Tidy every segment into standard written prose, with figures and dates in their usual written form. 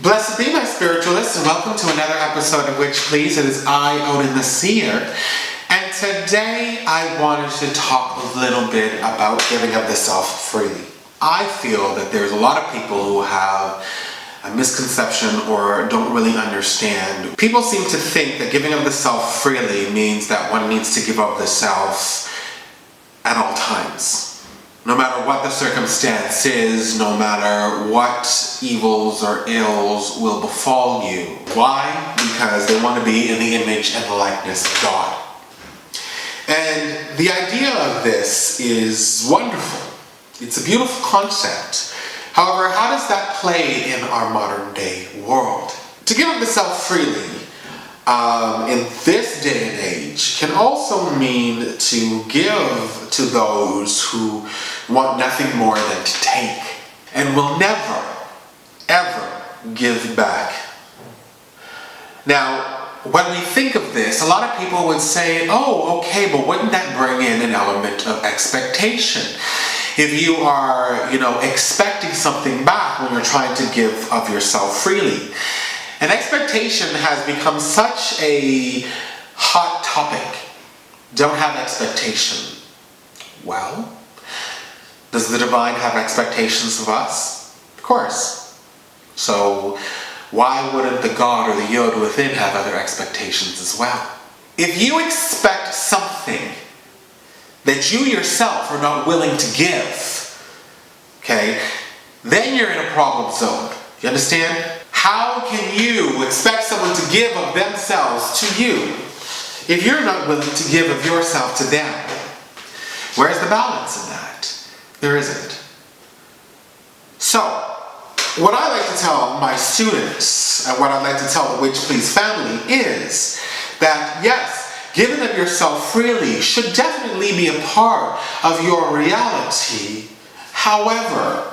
Blessed be my spiritualists, and welcome to another episode of Which Please. It is I, Odin the Seer, and today I wanted to talk a little bit about giving of the self freely. I feel that there's a lot of people who have a misconception or don't really understand. People seem to think that giving of the self freely means that one needs to give of the self at all times. No matter what the circumstance is, no matter what evils or ills will befall you. Why? Because they want to be in the image and the likeness of God. And the idea of this is wonderful. It's a beautiful concept. However, how does that play in our modern day world? To give of the self freely in this day and age can also mean to give to those who want nothing more than to take and will never, ever give back. Now, when we think of this, a lot of people would say, oh, okay, but wouldn't that bring in an element of expectation? If you are, expecting something back when you're trying to give of yourself freely. And expectation has become such a hot topic. Don't have expectation. Well, does the divine have expectations of us? Of course. So why wouldn't the God or the Yod within have other expectations as well? If you expect something that you yourself are not willing to give, okay, then you're in a problem zone. You understand? How can you expect someone to give of themselves to you if you're not willing to give of yourself to them? Where's the balance in that? There isn't. So, what I like to tell my students, and what I like to tell the Which Please family is that yes, giving of yourself freely should definitely be a part of your reality. However,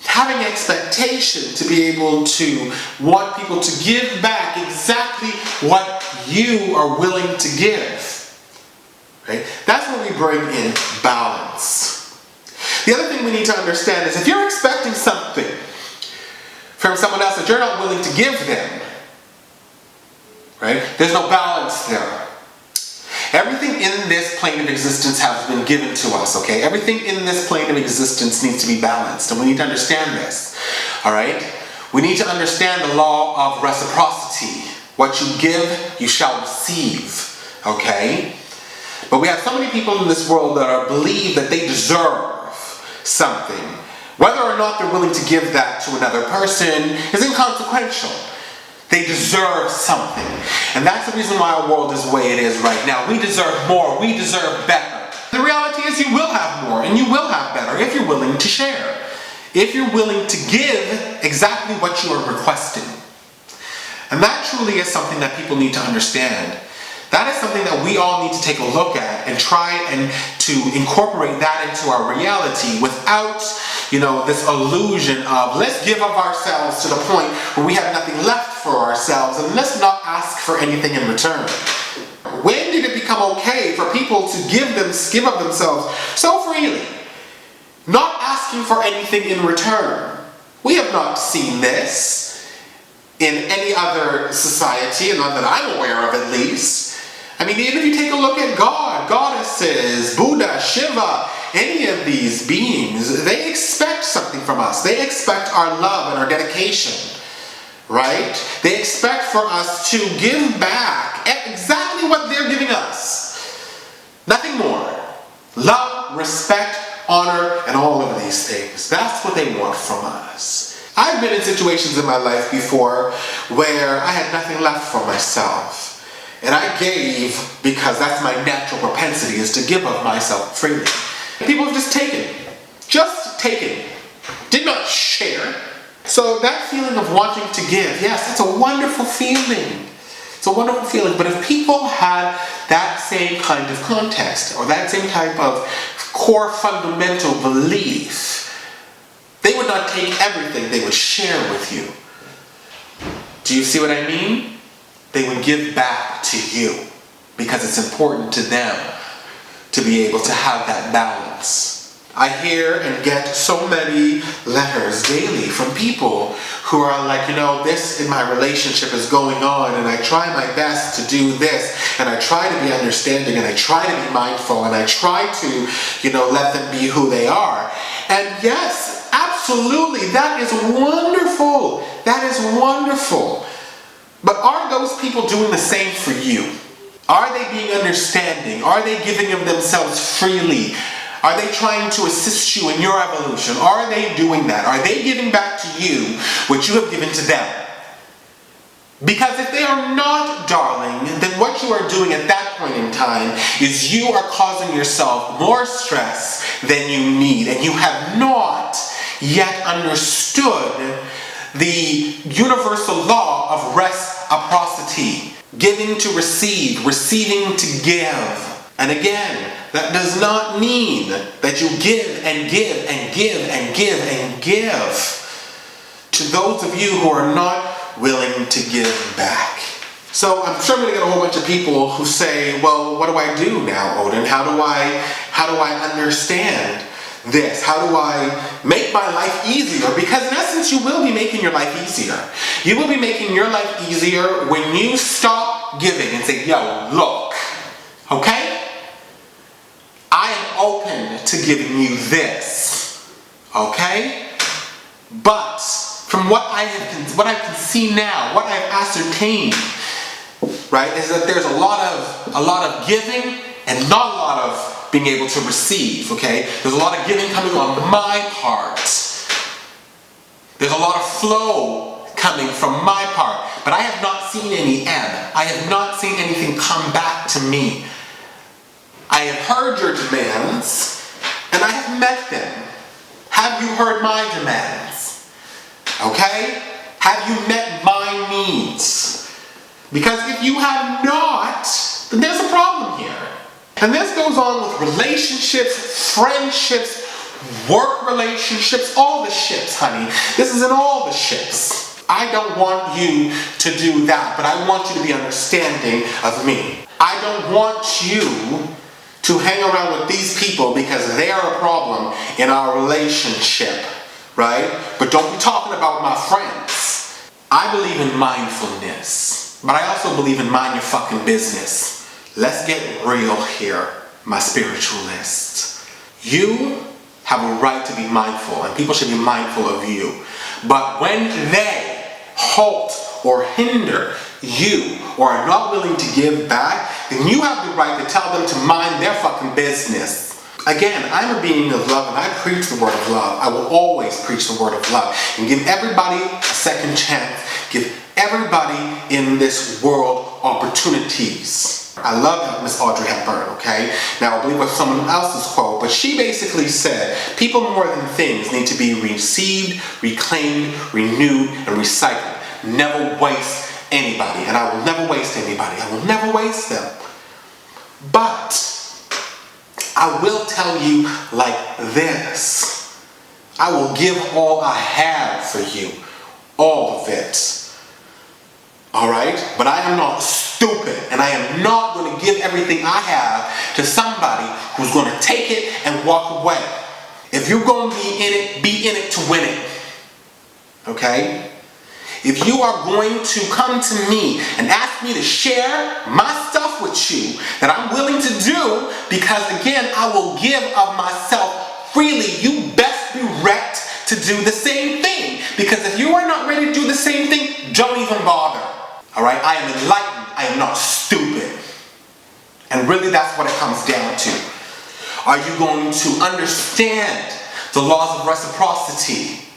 having expectation to be able to want people to give back exactly what you are willing to give, right? That's when we bring in balance. The other thing we need to understand is if you're expecting something from someone else that you're not willing to give them, right? There's no balance there. Everything in this plane of existence has been given to us, okay? Everything in this plane of existence needs to be balanced, and we need to understand this, all right? We need to understand the law of reciprocity. What you give, you shall receive, okay? But we have so many people in this world that believe that they deserve something. Whether or not they're willing to give that to another person is inconsequential. They deserve something. And that's the reason why our world is the way it is right now. We deserve more. We deserve better. The reality is you will have more and you will have better if you're willing to share. If you're willing to give exactly what you are requesting. And that truly is something that people need to understand. That is something that we all need to take a look at and try and to incorporate that into our reality without, this illusion of let's give of ourselves to the point where we have nothing left for ourselves and let's not ask for anything in return. When did it become okay for people to give of themselves so freely, not asking for anything in return? We have not seen this in any other society, and not that I'm aware of at least. I mean, even if you take a look at God, goddesses, Buddha, Shiva, any of these beings, they expect something from us. They expect our love and our dedication, right? They expect for us to give back exactly what they're giving us. Nothing more. Love, respect, honor, and all of these things. That's what they want from us. I've been in situations in my life before where I had nothing left for myself. And I gave because that's my natural propensity, is to give of myself freely. People have just taken, did not share. So that feeling of wanting to give, yes, that's a wonderful feeling. It's a wonderful feeling. But if people had that same kind of context or that same type of core fundamental belief, they would not take everything, they would share with you. Do you see what I mean? They would give back to you because it's important to them to be able to have that balance. I hear and get so many letters daily from people who are like, this in my relationship is going on, and I try my best to do this, and I try to be understanding, and I try to be mindful, and I try to, let them be who they are. And yes, absolutely, that is wonderful. That is wonderful. But are those people doing the same for you? Are they being understanding? Are they giving of themselves freely? Are they trying to assist you in your evolution? Are they doing that? Are they giving back to you what you have given to them? Because if they are not, darling, then what you are doing at that point in time is you are causing yourself more stress than you need. And you have not yet understood the universal law of reciprocity. Giving to receive, receiving to give. And again, that does not mean that you give and give and give and give and give to those of you who are not willing to give back. So I'm sure I'm going to get a whole bunch of people who say, well, what do I do now, Odin? How do I understand this? How do I make my life easier? Because in essence, you will be making your life easier. You will be making your life easier when you stop giving and say, yo, look, okay? I am open to giving you this, okay? But from what I can see now, what I've ascertained, right, is that there's a lot of giving and not a lot of being able to receive, okay? There's a lot of giving coming on my part. There's a lot of flow coming from my part, but I have not seen any ebb. I have not seen anything come back to me. I have heard your demands, and I have met them. Have you heard my demands? Okay? Have you met my needs? Because if you have not, then there's a problem here. And this goes on with relationships, friendships, work relationships, all the ships, honey. This is in all the ships. I don't want you to do that, but I want you to be understanding of me. I don't want you to hang around with these people because they are a problem in our relationship, right? But don't be talking about my friends. I believe in mindfulness, but I also believe in mind your fucking business. Let's get real here, my spiritualists. You have a right to be mindful, and people should be mindful of you. But when they halt or hinder you or are not willing to give back, then you have the right to tell them to mind their fucking business. Again, I'm a being of love, and I preach the word of love. I will always preach the word of love and give everybody a second chance. Give everybody in this world opportunities. I love Miss Audrey Hepburn, okay? Now, I believe it was someone else's quote, but she basically said, people more than things need to be received, reclaimed, renewed, and recycled. Never waste anybody, and I will never waste anybody. I will never waste them. But I will tell you like this. I will give all I have for you. All of it. Alright? But I am not stupid, and I am not going to give everything I have to somebody who's going to take it and walk away. If you're going to be in it to win it. Okay? If you are going to come to me and ask me to share my stuff with you that I'm willing to do, because again, I will give of myself freely, you best be ready to do the same thing. Because if you are not ready to do the same thing, don't even bother. Alright? I am enlightened. I am not stupid. And really that's what it comes down to. Are you going to understand the laws of reciprocity?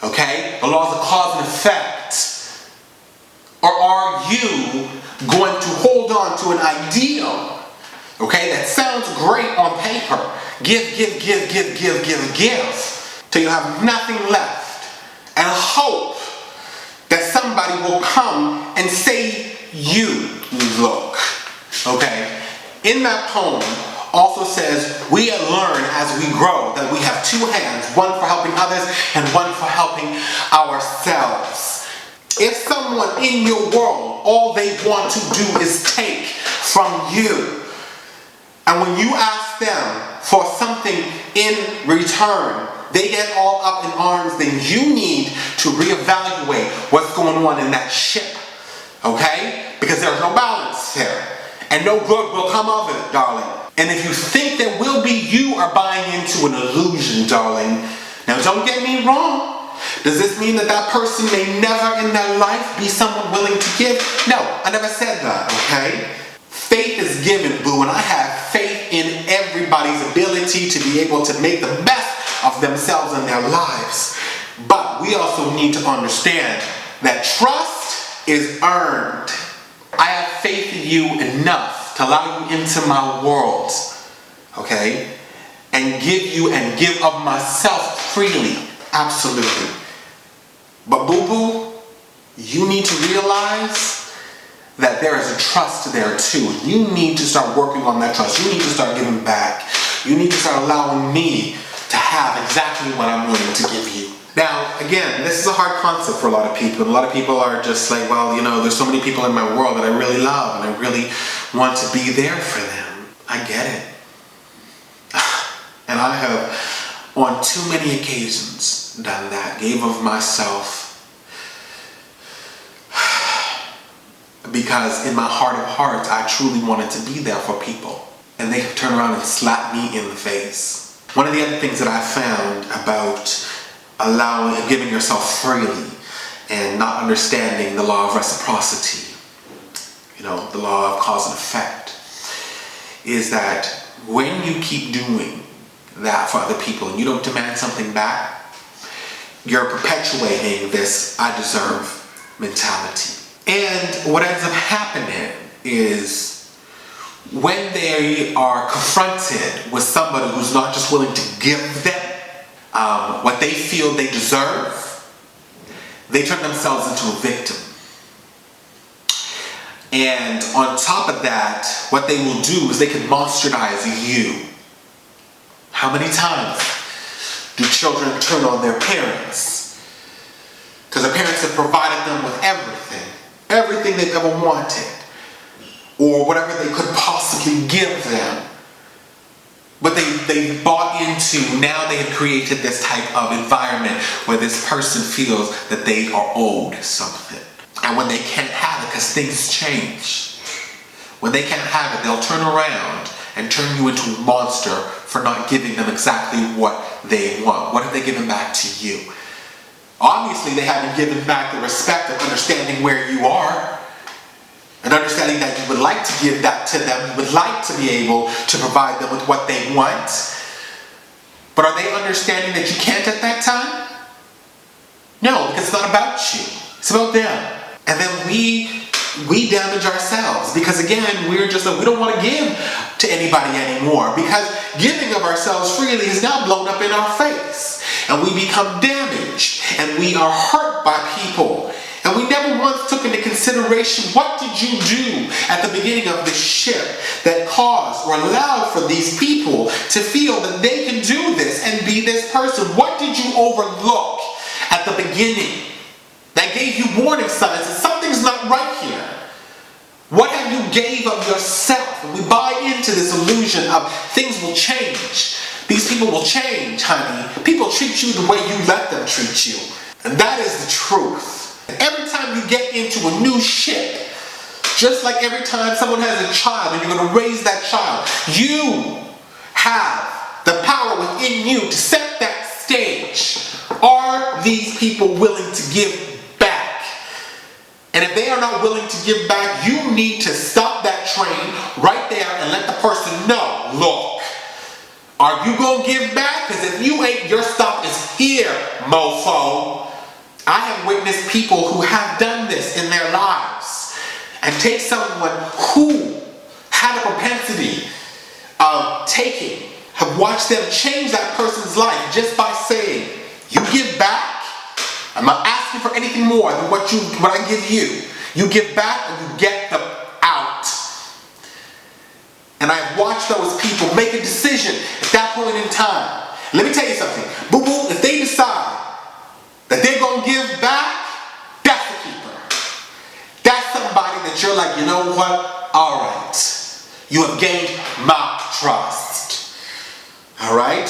Okay? The laws of cause and effect? Or are you going to hold on to an ideal, okay, that sounds great on paper? Give, till you have nothing left, and hope that somebody will come and say, you look. Okay? In that poem also says, we learn as we grow that we have two hands, one for helping others and one for helping ourselves. If someone in your world, all they want to do is take from you, and when you ask them, for something in return, they get all up in arms, then you need to reevaluate what's going on in that ship, okay? Because there's no balance there, and no good will come of it, darling. And if you think there will be, you are buying into an illusion, darling. Now, don't get me wrong. Does this mean that that person may never in their life be someone willing to give? No, I never said that, okay? Faith is given, boo, and I have faith in everybody's ability to be able to make the best of themselves and their lives. But we also need to understand that trust is earned. I have faith in you enough to allow you into my world, okay? And give of myself freely, absolutely. But boo-boo, you need to realize that there is a trust there too. You need to start working on that trust. You need to start giving back. You need to start allowing me to have exactly what I'm willing to give you. Now, again, this is a hard concept for a lot of people. A lot of people are just like, well, you know, there's so many people in my world that I really love and I really want to be there for them. I get it. And I have, on too many occasions, done that. Gave of myself. Because in my heart of hearts, I truly wanted to be there for people. And they turn around and slap me in the face. One of the other things that I found about allowing and giving yourself freely and not understanding the law of reciprocity, you know, the law of cause and effect, is that when you keep doing that for other people and you don't demand something back, you're perpetuating this I deserve mentality. And what ends up happening is when they are confronted with somebody who's not just willing to give them what they feel they deserve, they turn themselves into a victim. And on top of that, what they will do is they can monstratize you. How many times do children turn on their parents? Because their parents have provided them with everything they've ever wanted, or whatever they could possibly give them. But they bought into, now they have created this type of environment where this person feels that they are owed something. And when they can't have it, because things change, when they can't have it, they'll turn around and turn you into a monster for not giving them exactly what they want. What have they given back to you? Obviously, they haven't given back the respect of understanding where you are and understanding that you would like to give that to them. You would like to be able to provide them with what they want. But are they understanding that you can't at that time? No, because it's not about you. It's about them. And then we damage ourselves because, again, we're just like, we don't want to give to anybody anymore because giving of ourselves freely is now blown up in our face. And we become damaged and we are hurt by people. And we never once took into consideration, what did you do at the beginning of this ship that caused or allowed for these people to feel that they can do this and be this person? What did you overlook at the beginning that gave you warning signs that something's not right here? What have you gave of yourself? And we buy into this illusion of things will change. These people will change, honey. People treat you the way you let them treat you. And that is the truth. Every time you get into a new ship, just like every time someone has a child and you're going to raise that child, you have the power within you to set that stage. Are these people willing to give back? And if they are not willing to give back, you need to stop that train right there and let the person know, look, are you going to give back? Because if you ain't, your stop is here, mofo. I have witnessed people who have done this in their lives and take someone who had a propensity of taking, have watched them change that person's life just by saying, you give back, I'm not asking for anything more than what I give you. You give back and you get them out. And I've watched those people make a decision at that point in time. Let me tell you something. Boo-boo, if they decide that they're going to give back, that's a keeper. That's somebody that you're like, you know what? All right. You have gained my trust. All right?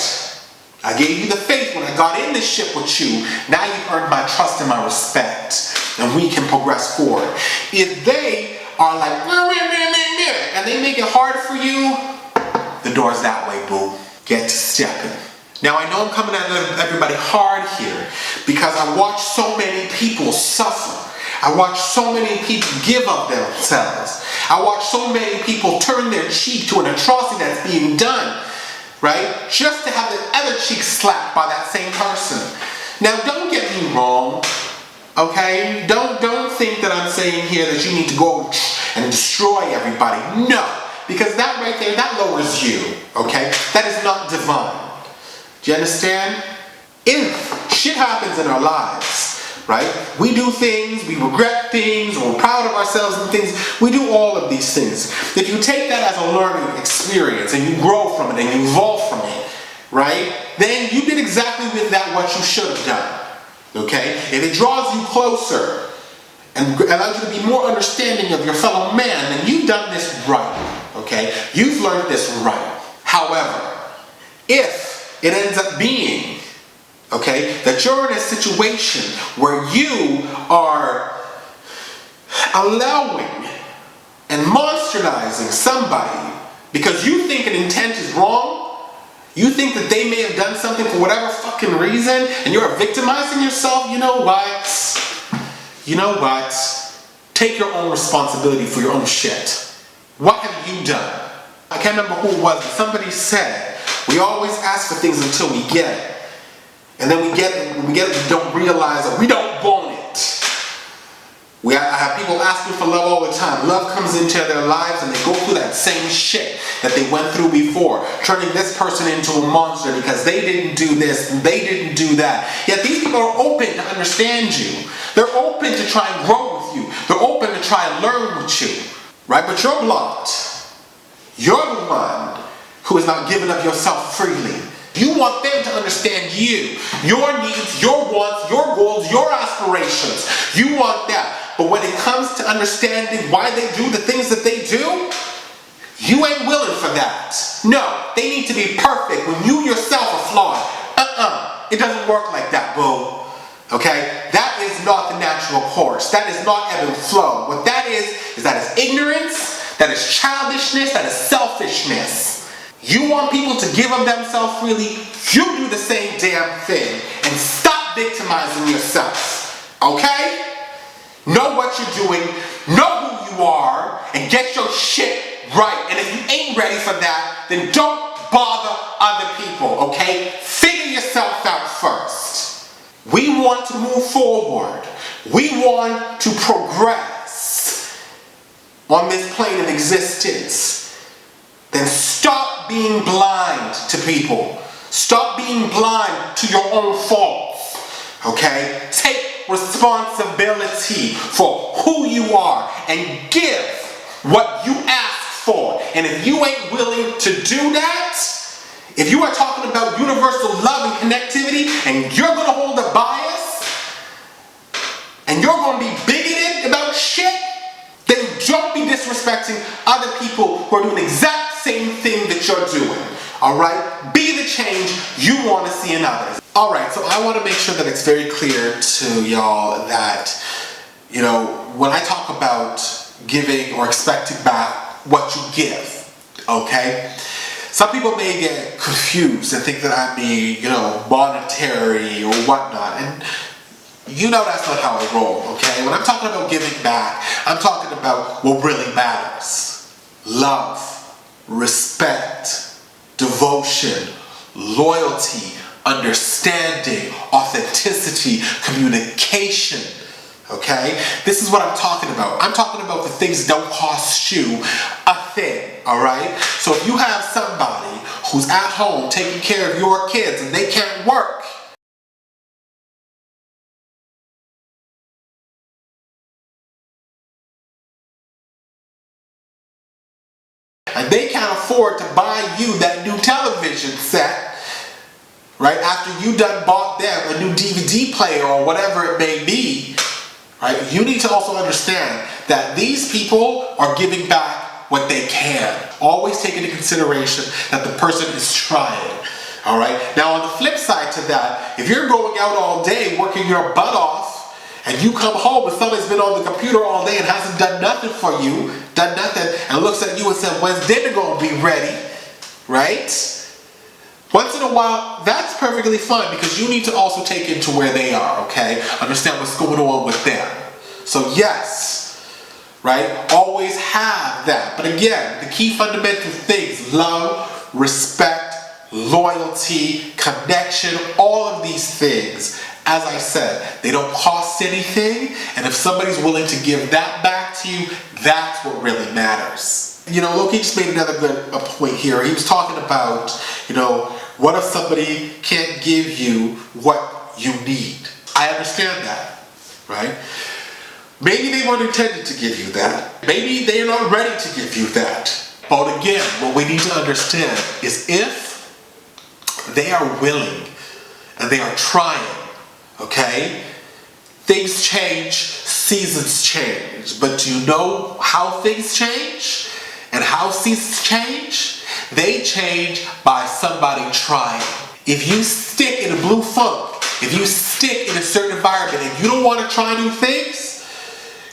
I gave you the faith when I got in this ship with you. Now you've earned my trust and my respect. And we can progress forward. If they are like, and they make it hard for you, the door's that way, boo. Get to stepping. Now I know I'm coming at everybody hard here because I watch so many people suffer. I watch so many people give up themselves. I watch so many people turn their cheek to an atrocity that's being done, right? Just to have the other cheek slapped by that same person. Now don't get me wrong, okay? Don't think that I'm saying here that you need to go and destroy everybody. No, because that right there, that lowers you, okay? That is not divine. Do you understand? If shit happens in our lives, right? We do things, we regret things, we're proud of ourselves and things. We do all of these things. If you take that as a learning experience and you grow from it and you evolve from it, right? Then you did exactly with that what you should have done, okay? If it draws you closer and allows you to be more understanding of your fellow man, then you've done this right, okay? You've learned this right. However, if it ends up being, okay, that you're in a situation where you are allowing and monsterizing somebody because you think an intent is wrong, you think that they may have done something for whatever fucking reason, and you're victimizing yourself, you know what? You know what? Take your own responsibility for your own shit. What have you done? I can't remember who it was, but somebody said, we always ask for things until we get it. And then we get it, we don't realize that we don't want it. I have people asking for love all the time. Love comes into their lives and they go through that same shit that they went through before. Turning this person into a monster because they didn't do this and they didn't do that. Yet these people are open to understand you. They're open to try and grow with you. They're open to try and learn with you. Right? But you're blocked. You're the one who is not giving up yourself freely. You want them to understand you, your needs, your wants, your goals, your aspirations. You want that. But when it comes to understanding why they do the things that they do, you ain't willing for that. No, they need to be perfect when you yourself are flawed. It doesn't work like that, boo. Okay? That is not the natural course. That is not ebb and flow. What that is ignorance, that is childishness, that is selfishness. You want people to give of themselves freely, you do the same damn thing. And stop victimizing yourself. Okay? Know what you're doing, know who you are, and get your shit right. And if you ain't ready for that, then don't bother other people, okay? Figure yourself out first. We want to move forward. We want to progress on this plane of existence. Then stop being blind to people. Stop being blind to your own faults. Okay? Take responsibility for who you are and give what you ask for. And if you ain't willing to do that, if you are talking about universal love and connectivity and you're going to hold a bias and you're going to be bigoted about shit, then don't be disrespecting other people who are doing the exact same thing that you're doing. Alright? Be the change you want to see in others. Alright, so I want to make sure that it's very clear to y'all that, you know, when I talk about giving or expecting back what you give, okay? Some people may get confused and think that I mean, you know, monetary or whatnot. And you know that's not how I roll, okay? When I'm talking about giving back, I'm talking about what really matters. Love, respect, devotion, loyalty, understanding, authenticity, communication, okay? This is what I'm talking about. I'm talking about the things that don't cost you a thing, alright? So if you have somebody who's at home taking care of your kids and they can't work, and they can't afford to buy you that new television set, right, after you done bought them a new DVD player or whatever it may be, right, you need to also understand that these people are giving back what they can. Always take into consideration that the person is trying. All right. Now on the flip side to that, if you're going out all day working your butt off, and you come home and somebody's been on the computer all day and hasn't done nothing for you, and looks at you and says, "When's dinner gonna be ready?" Right? Once in a while, that's perfectly fine, because you need to also take into where they are. Okay, understand what's going on with them. So yes, right? Always have that. But again, the key fundamental things: love, respect, loyalty, connection, all of these things, as I said, they don't cost anything, and if somebody's willing to give that back to you, that's what really matters. You know, Loki just made another good point here. He was talking about, you know, what if somebody can't give you what you need? I understand that, right? Maybe they weren't intended to give you that. Maybe they're not ready to give you that. But again, what we need to understand is if they are willing and they are trying, okay? Things change, seasons change. But do you know how things change and how seasons change? They change by somebody trying. If you stick in a blue funk, if you stick in a certain environment and you don't want to try new things,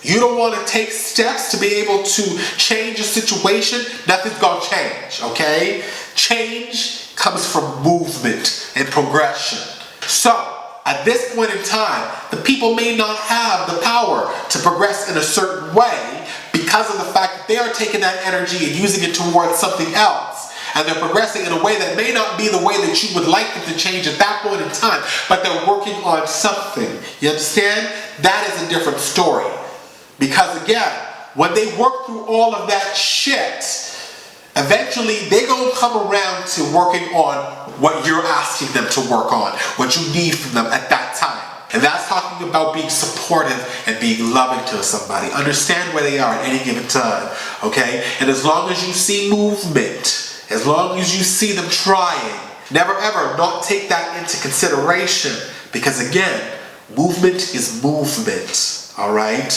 you don't want to take steps to be able to change a situation, nothing's going to change, okay? Change comes from movement and progression. So, at this point in time, the people may not have the power to progress in a certain way because of the fact that they are taking that energy and using it towards something else. And they're progressing in a way that may not be the way that you would like them to change at that point in time, but they're working on something. You understand? That is a different story. Because again, when they work through all of that shit, eventually they're going to come around to working on what you're asking them to work on, what you need from them at that time. And that's talking about being supportive and being loving to somebody. Understand where they are at any given time, okay? And as long as you see movement, as long as you see them trying, never ever not take that into consideration, because again, movement is movement, all right?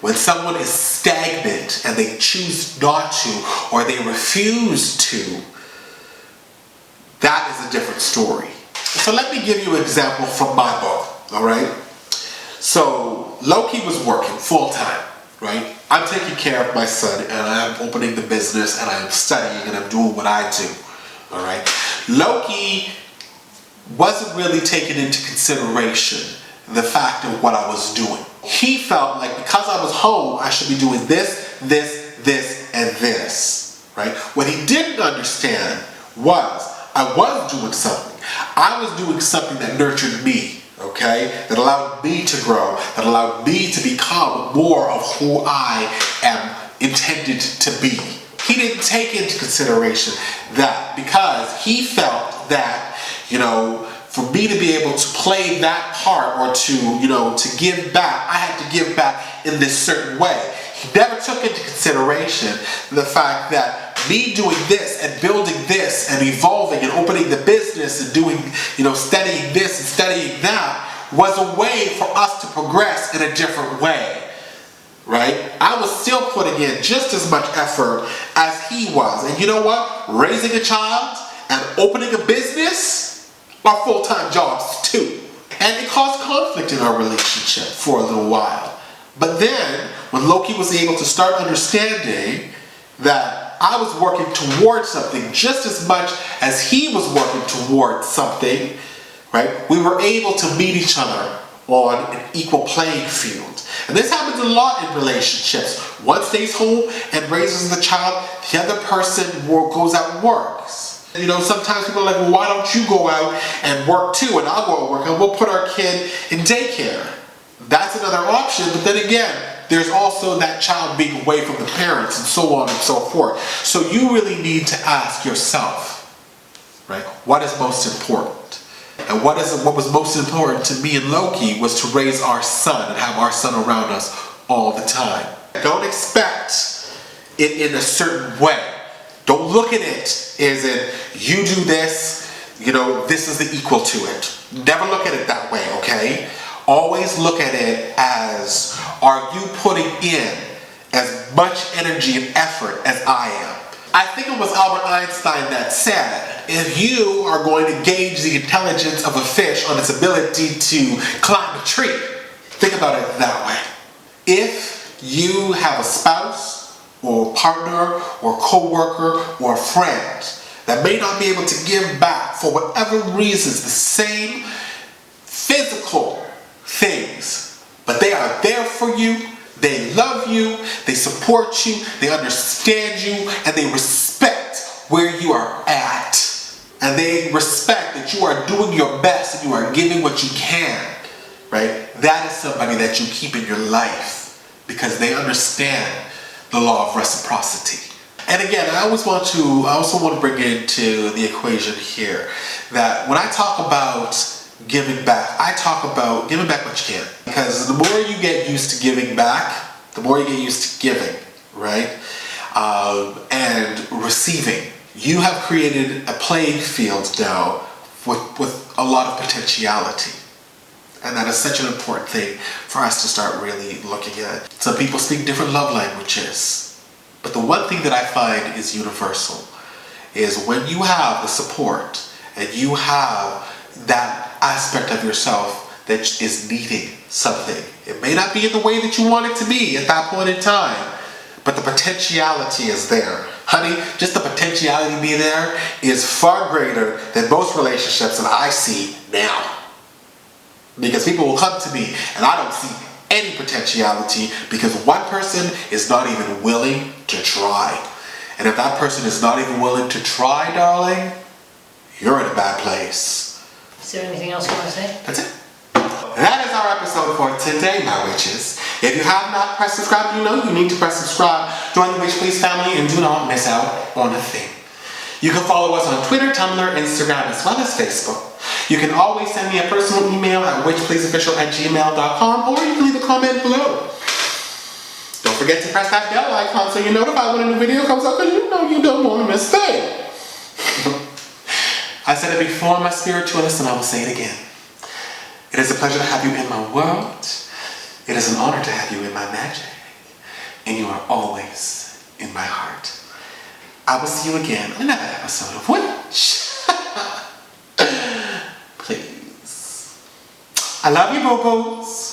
When someone is stagnant and they choose not to, or they refuse to, that is a different story. So let me give you an example from my book, all right? So Loki was working full time, right? I'm taking care of my son, and I'm opening the business, and I'm studying, and I'm doing what I do, all right? Loki wasn't really taking into consideration the fact of what I was doing. He felt like because I was home, I should be doing this, and this, right? What he didn't understand was I was doing something. I was doing something that nurtured me, okay? That allowed me to grow, that allowed me to become more of who I am intended to be. He didn't take into consideration that because he felt that, you know, for me to be able to play that part or to, you know, to give back, I had to give back in this certain way. He never took into consideration the fact that me doing this and building this and evolving and opening the business and doing, you know, studying this and studying that was a way for us to progress in a different way, right? I was still putting in just as much effort as he was. And you know what? Raising a child and opening a business are full-time jobs too. And it caused conflict in our relationship for a little while. But then, when Loki was able to start understanding that I was working towards something just as much as he was working towards something, right? We were able to meet each other on an equal playing field. And this happens a lot in relationships. One stays home and raises the child, the other person goes out and works. You know, sometimes people are like, well, why don't you go out and work too, and I'll go and work, and we'll put our kid in daycare. That's another option, but then again, there's also that child being away from the parents and so on and so forth. So you really need to ask yourself, right, what is most important? And what was most important to me and Loki was to raise our son and have our son around us all the time. Don't expect it in a certain way. Don't look at it as in, you do this, you know, this is the equal to it. Never look at it that way, okay? Always look at it as, are you putting in as much energy and effort as I am? I think it was Albert Einstein that said, if you are going to gauge the intelligence of a fish on its ability to climb a tree, think about it that way. If you have a spouse or partner or co-worker or a friend that may not be able to give back for whatever reasons, the same physical things, but they are there for you, they love you, they support you, they understand you, and they respect where you are at. And they respect that you are doing your best and you are giving what you can, right? That is somebody that you keep in your life because they understand the law of reciprocity. And again, I also want to bring into the equation here that when I talk about giving back, I talk about giving back what you can. Because the more you get used to giving back, the more you get used to giving, right? And receiving. You have created a playing field now with a lot of potentiality. And that is such an important thing for us to start really looking at. Some people speak different love languages. But the one thing that I find is universal is when you have the support and you have that aspect of yourself that is needing something. It may not be in the way that you want it to be at that point in time, but the potentiality is there. Honey, just the potentiality being there is far greater than most relationships that I see now. Because people will come to me and I don't see any potentiality because one person is not even willing to try. And if that person is not even willing to try, darling, you're in a bad place. Is there anything else you want to say? That's it. That is our episode for today, my witches. If you have not pressed subscribe, you know you need to press subscribe. Join the Witch Please family and do not miss out on a thing. You can follow us on Twitter, Tumblr, Instagram, as well as Facebook. You can always send me a personal email at witchpleaseofficial@gmail.com, or you can leave a comment below. Don't forget to press that bell icon so you're notified when a new video comes up, because you know you don't want to miss a thing. I said it before, my spiritualist, and I will say it again. It is a pleasure to have you in my world. It is an honor to have you in my magic. And you are always in my heart. I will see you again on another episode of Witch. Please. I love you, boo-boos.